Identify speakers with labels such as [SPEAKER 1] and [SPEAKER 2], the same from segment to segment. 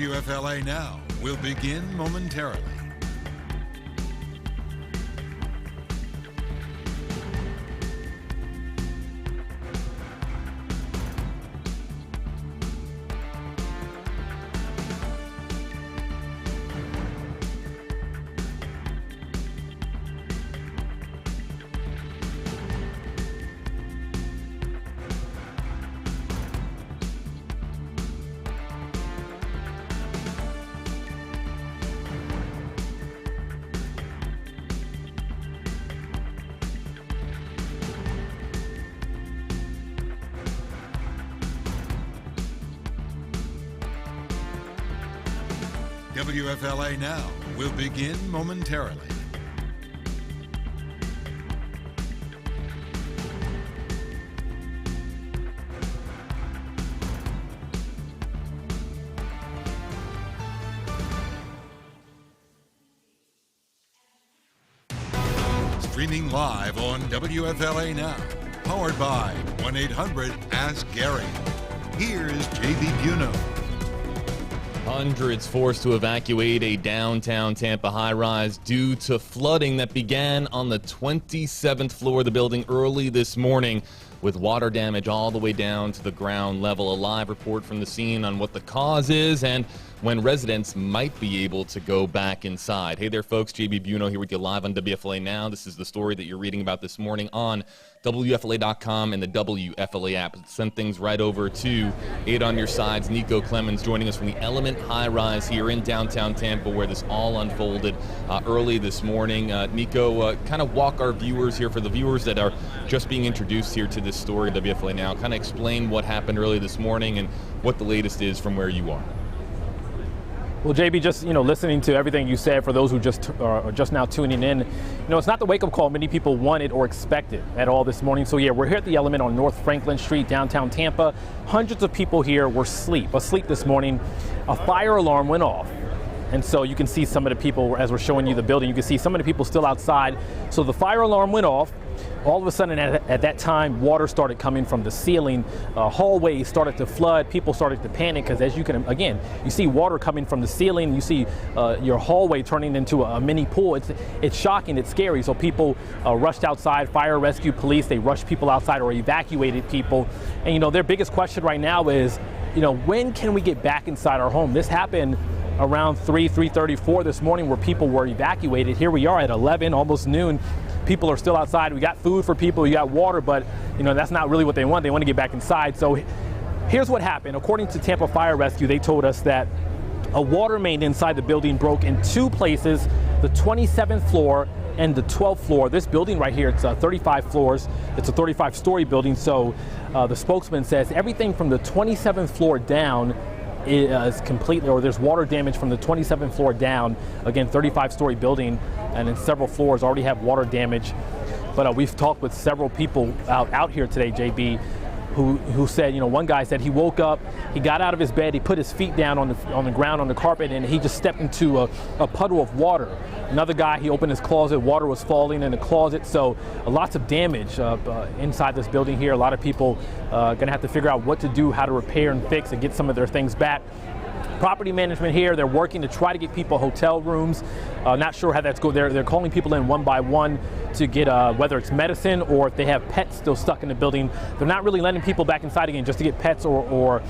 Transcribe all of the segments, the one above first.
[SPEAKER 1] WFLA Now will begin momentarily. WFLA Now will begin momentarily. Streaming live on WFLA Now, powered by 1-800-ASK-GARY. Here's J.B. Buno.
[SPEAKER 2] Hundreds forced to evacuate a downtown Tampa high-rise due to flooding that began on the 27th floor of the building early this morning, with water damage all the way down to the ground level. A live report from the scene on what the cause is and when residents might be able to go back inside. Hey there, folks. JB Buno here with you live on WFLA Now. This is the story that you're reading about this morning on WFLA.com and the WFLA app. Send things right over to 8 on Your Sides. Nico Clemens joining us from the Element High Rise here in downtown Tampa, where this all unfolded early this morning. Nico, kind of walk our viewers here, for the viewers that are just being introduced here to this story at WFLA Now, kind of explain what happened early this morning and what the latest is from where you are.
[SPEAKER 3] Well, JB, just listening to everything you said, for those who just are just now tuning in, it's not the wake-up call many people wanted or expected at all this morning. So yeah, we're here at the Element on North Franklin Street, downtown Tampa. Hundreds of people here were asleep this morning. A fire alarm went off. And so you can see some of the people, as we're showing you the building, you can see some of the people still outside. So the fire alarm went off. All of a sudden at that time, water started coming from the ceiling. Hallways started to flood. People started to panic because, as you can, again, you see water coming from the ceiling. You see your hallway turning into a mini pool. It's shocking. It's scary. So people rushed outside. Fire, rescue, police, they rushed people outside or evacuated people. And, their biggest question right now is, when can we get back inside our home? This happened around 3:34 this morning, where people were evacuated. Here we are at 11, almost noon. People are still outside. We got food for people, we got water, but that's not really what they want. They want to get back inside. So here's what happened. According to Tampa Fire Rescue, they told us that a water main inside the building broke in two places, the 27th floor and the 12th floor. This building right here, it's 35 floors. It's a 35-story building. So the spokesman says everything from the 27th floor down is completely, or there's water damage from the 27th floor down. Again, 35-story building, and in several floors already have water damage. But we've talked with several people out here today, JB, who said, one guy said he woke up, he got out of his bed, he put his feet down on the ground, on the carpet, and he just stepped into a puddle of water. Another guy, he opened his closet, water was falling in the closet. So lots of damage inside this building here. A lot of people gonna have to figure out what to do, how to repair and fix and get some of their things back. Property management here, they're working to try to get people hotel rooms. Not sure how that's going. They're calling people in one by one to get whether it's medicine or if they have pets still stuck in the building. They're not really letting people back inside again just to get pets or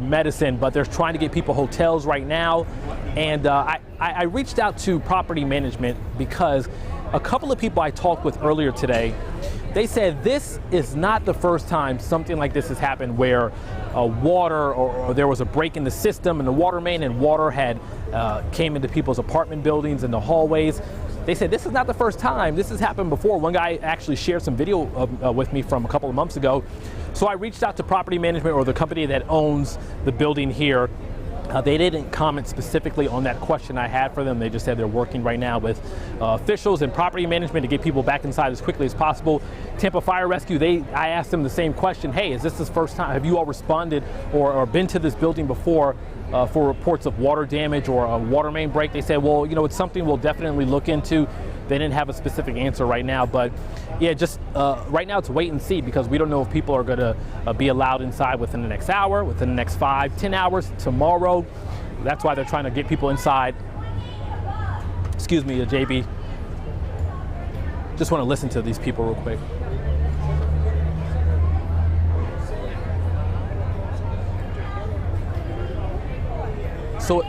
[SPEAKER 3] medicine, but they're trying to get people hotels right now. And I reached out to property management because a couple of people I talked with earlier today, they said this is not the first time something like this has happened, where water or there was a break in the system in the water main and water had came into people's apartment buildings and the hallways. They said this is not the first time. This has happened before. One guy actually shared some video with me from a couple of months ago. So I reached out to property management, or the company that owns the building here. They didn't comment specifically on that question I had for them. They just said they're working right now with officials and property management to get people back inside as quickly as possible. Tampa Fire Rescue, I asked them the same question. Hey, is this the first time? Have you all responded or been to this building before for reports of water damage or a water main break? They said, well, it's something we'll definitely look into. They didn't have a specific answer right now, but yeah, just right now it's wait and see, because we don't know if people are going to be allowed inside within the next hour, within the next 5-10 hours, tomorrow. that's why they're trying to get people inside. Excuse me, JB. Just want to listen to these people real quick. So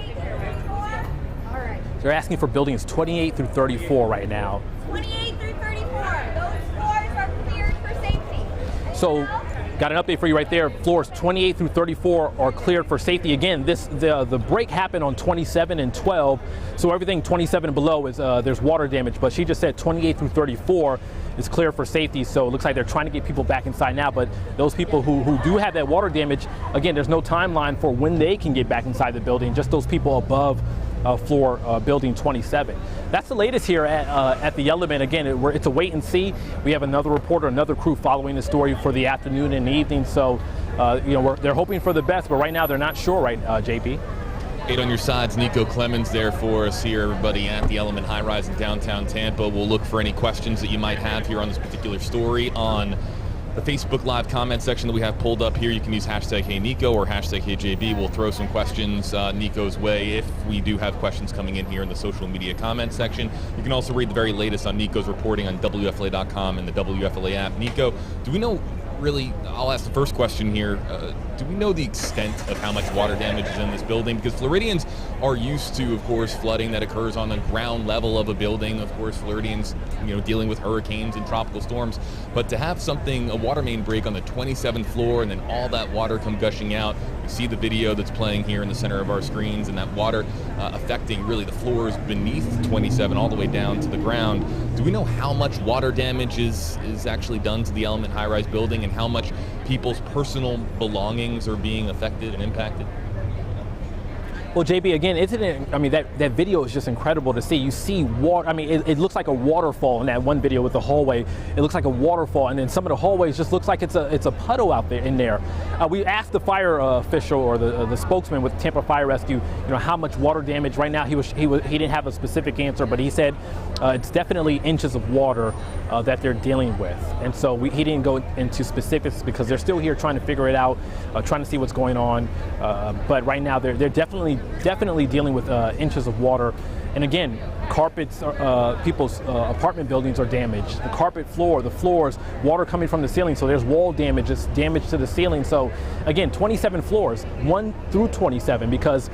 [SPEAKER 3] they're asking for buildings 28 through 34 right now.
[SPEAKER 4] 28 through 34. Those floors are cleared for safety.
[SPEAKER 3] So, got an update for you right there. Floors 28 through 34 are cleared for safety. Again, the break happened on 27 and 12, so everything 27 and below is there's water damage. But she just said 28 through 34 is clear for safety. So it looks like they're trying to get people back inside now. But those people who do have that water damage, again, there's no timeline for when they can get back inside the building. Just those people above floor building 27. That's the latest here at the Element. Again, it's a wait and see. We have another reporter, another crew following the story for the afternoon and the evening. So, they're hoping for the best, but right now they're not sure. Right, JP.
[SPEAKER 2] 8 on your sides, Nico Clemens there for us here, everybody at the Element High Rise in downtown Tampa. We'll look for any questions that you might have here on this particular story on the Facebook Live comment section that we have pulled up here. You can use hashtag HeyNico or hashtag HeyJB. We'll throw some questions Nico's way if we do have questions coming in here in the social media comment section. You can also read the very latest on Nico's reporting on WFLA.com and the WFLA app. Nico, do we know, really, I'll ask the first question here, do we know the extent of how much water damage is in this building? Because Floridians are used to, of course, flooding that occurs on the ground level of a building. Of course, Floridians, dealing with hurricanes and tropical storms. But to have a water main break on the 27th floor and then all that water come gushing out, you see the video that's playing here in the center of our screens, and that water affecting really the floors beneath 27 all the way down to the ground. Do we know how much water damage is actually done to the Element High Rise building and how much people's personal belongings are being affected and impacted?
[SPEAKER 3] Well, JB, again, that video is just incredible to see. You see water. It looks like a waterfall in that one video with the hallway. It looks like a waterfall, and then some of the hallways just looks like it's a puddle out there in there. We asked the fire official or the spokesman with Tampa Fire Rescue, how much water damage. Right now, he didn't have a specific answer, but he said it's definitely inches of water that they're dealing with. And so he didn't go into specifics because they're still here trying to figure it out, trying to see what's going on. But right now, they're definitely dealing with inches of water. And again, carpets, people's apartment buildings are damaged. The carpet floor, the floors, water coming from the ceiling. So there's wall damage, it's damage to the ceiling. So again, 27 floors, 1 through 27, because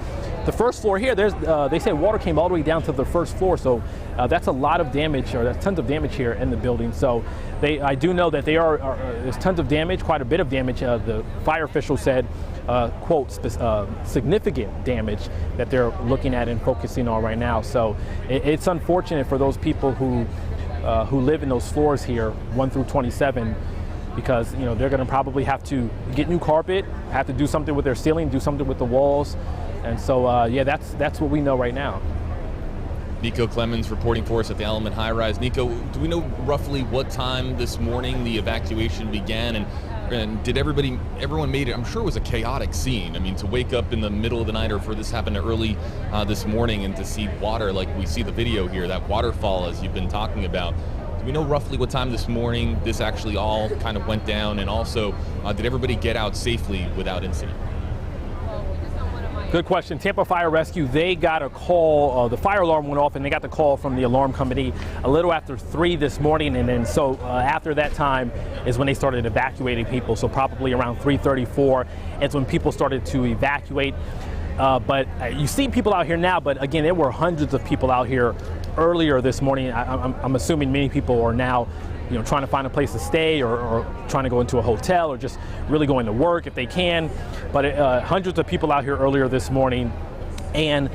[SPEAKER 3] the first floor here, they said water came all the way down to the first floor. So that's a lot of damage, or that's tons of damage here in the building. So I do know that there's tons of damage, quite a bit of damage. The fire official said, quote, significant damage that they're looking at and focusing on right now. So it's unfortunate for those people who live in those floors here, 1 through 27, because they're going to probably have to get new carpet, have to do something with their ceiling, do something with the walls, and so that's what we know right now.
[SPEAKER 2] Nico Clemens reporting for us at the Element High Rise. Nico, do we know roughly what time this morning the evacuation began, and did everyone made it? I'm sure it was a chaotic scene. To wake up in the middle of the night, or for this happened early this morning, and to see water like we see the video here, that waterfall as you've been talking about. Do we know roughly what time this morning this actually all kind of went down, and also did everybody get out safely without incident?
[SPEAKER 3] Good question. Tampa Fire Rescue, they got a call, the fire alarm went off, and they got the call from the alarm company a little after 3 this morning, and then so after that time is when they started evacuating people. So probably around 3:34 is when people started to evacuate. But you see people out here now, but again, there were hundreds of people out here earlier this morning. I'm assuming many people are now trying to find a place to stay, or trying to go into a hotel, or just really going to work if they can. But hundreds of people out here earlier this morning, and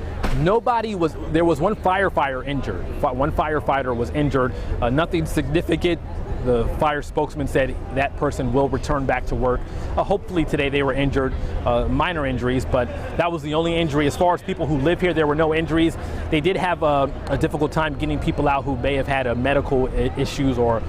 [SPEAKER 3] there was one firefighter injured. One firefighter was injured, nothing significant. The fire spokesman said that person will return back to work. Hopefully today. They were injured, minor injuries, but that was the only injury. As far as people who live here, there were no injuries. They did have a difficult time getting people out who may have had medical issues, or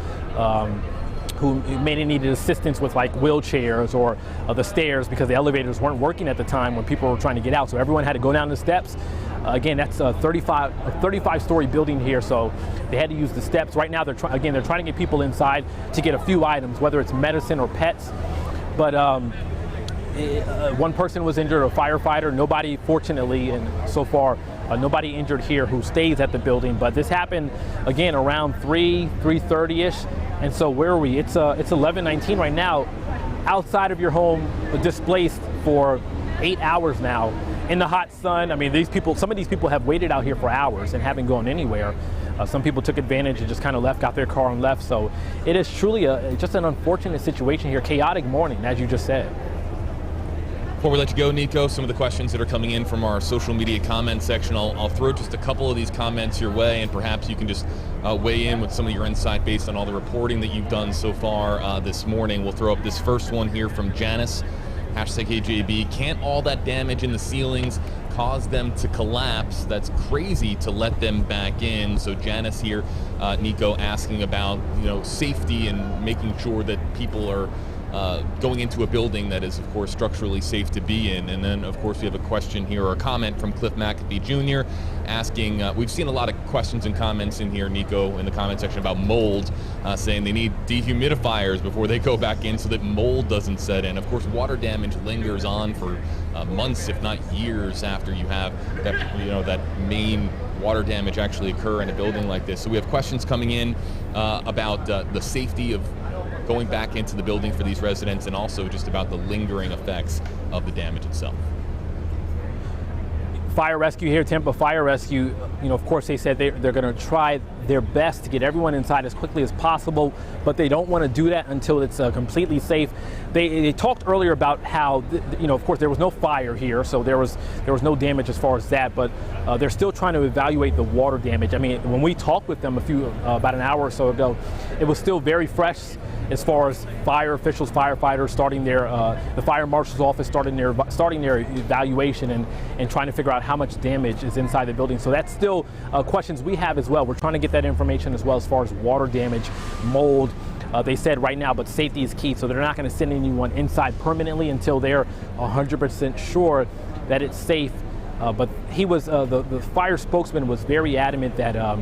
[SPEAKER 3] who may have needed assistance with like wheelchairs or the stairs, because the elevators weren't working at the time when people were trying to get out. So everyone had to go down the steps. Again, that's a 35-story building here, so they had to use the steps. Right now, they're trying to get people inside to get a few items, whether it's medicine or pets. But One person was injured, a firefighter. Nobody, fortunately, and so far, nobody injured here who stays at the building. But this happened again around 3:30ish, and so where are we? It's 11:19 right now. Outside of your home, displaced for 8 hours now in the hot sun. I mean, some of these people have waited out here for hours and haven't gone anywhere. Some people took advantage and just kind of left, got their car and left. So it is truly just an unfortunate situation here. Chaotic morning, as you just said.
[SPEAKER 2] Before we let you go, Nico, some of the questions that are coming in from our social media comment section, I'll throw just a couple of these comments your way, and perhaps you can just weigh in with some of your insight based on all the reporting that you've done so far this morning. We'll throw up this first one here from Janice. #KJB, can't all that damage in the ceilings cause them to collapse? That's crazy to let them back in. So Janice here, Nico, asking about safety and making sure that people are going into a building that is, of course, structurally safe to be in. And then, of course, we have a question here or a comment from Cliff McAfee Jr. asking, we've seen a lot of questions and comments in here, Nico, in the comment section about mold, saying they need dehumidifiers before they go back in so that mold doesn't set in. Of course, water damage lingers on for months, if not years, after you have that, that main water damage actually occur in a building like this. So we have questions coming in about the safety of going back into the building for these residents, and also just about the lingering effects of the damage itself.
[SPEAKER 3] Fire rescue here, Tampa Fire Rescue, of course they said they're going to try their best to get everyone inside as quickly as possible, but they don't want to do that until it's completely safe. They talked earlier about how, of course there was no fire here, so there was no damage as far as that, but they're still trying to evaluate the water damage. I mean, when we talked with them about an hour or so ago, it was still very fresh as far as fire officials, firefighters starting the fire marshal's office starting their evaluation and trying to figure out how much damage is inside the building. So that's still questions we have as well. We're trying to get that information as well as far as water damage, mold. They said right now, but safety is key, so they're not going to send anyone inside permanently until they're 100% sure that it's safe. But he was the fire spokesman was very adamant that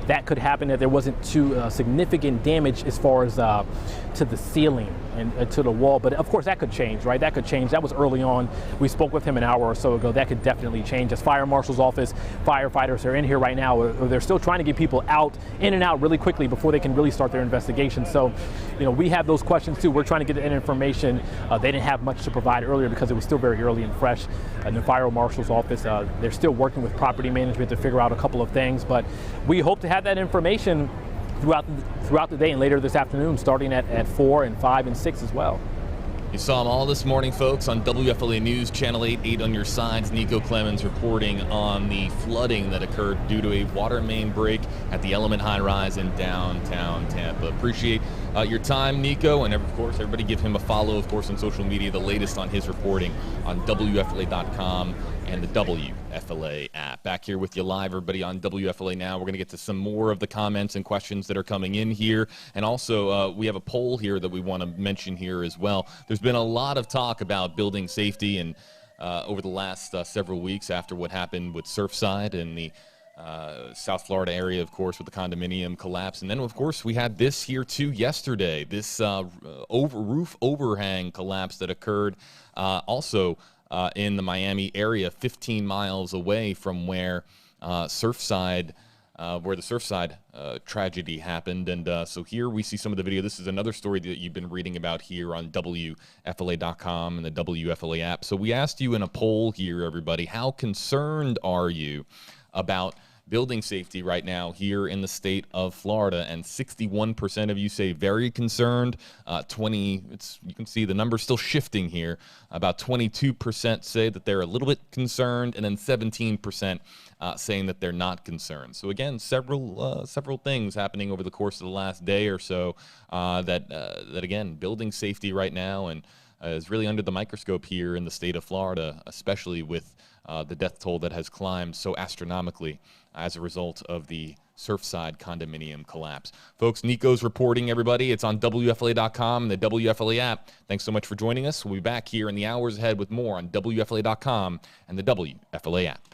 [SPEAKER 3] that could happen, that there wasn't too significant damage as far as to the ceiling and to the wall. But of course that could change, right? That could change. That was early on. We spoke with him an hour or so ago. That could definitely change. As fire marshal's office, firefighters are in here right now. They're still trying to get people in and out really quickly before they can really start their investigation. So, we have those questions too. We're trying to get that information. They didn't have much to provide earlier because it was still very early and fresh. In the fire marshal's office, they're still working with property management to figure out a couple of things. But we hope to have that information throughout the day and later this afternoon, starting at 4 and 5 and 6 as well.
[SPEAKER 2] You saw them all this morning, folks, on WFLA News, Channel 8 on your sides. Nico Clemens reporting on the flooding that occurred due to a water main break at the Element High Rise in downtown Tampa. Appreciate your time, Nico, and of course, everybody give him a follow, of course, on social media, the latest on his reporting on WFLA.com and the WFLA app. Back here with you live, everybody, on WFLA Now. We're going to get to some more of the comments and questions that are coming in here. And also, we have a poll here that we want to mention here as well. There's been a lot of talk about building safety and over the last several weeks after what happened with Surfside and the South Florida area, of course, with the condominium collapse. And then, of course, we had this here, too, yesterday, this roof overhang collapse that occurred also in the Miami area, 15 miles away from where the Surfside tragedy happened. And so here we see some of the video. This is another story that you've been reading about here on WFLA.com and the WFLA app. So we asked you in a poll here, everybody, how concerned are you about building safety right now here in the state of Florida? And 61% of you say very concerned. You can see the number's still shifting here. About 22% say that they're a little bit concerned, and then 17% saying that they're not concerned. So again, several things happening over the course of the last day or so that again, building safety right now and is really under the microscope here in the state of Florida, especially with the death toll that has climbed so astronomically as a result of the Surfside condominium collapse. Folks, Nico's reporting, everybody. It's on WFLA.com and the WFLA app. Thanks so much for joining us. We'll be back here in the hours ahead with more on WFLA.com and the WFLA app.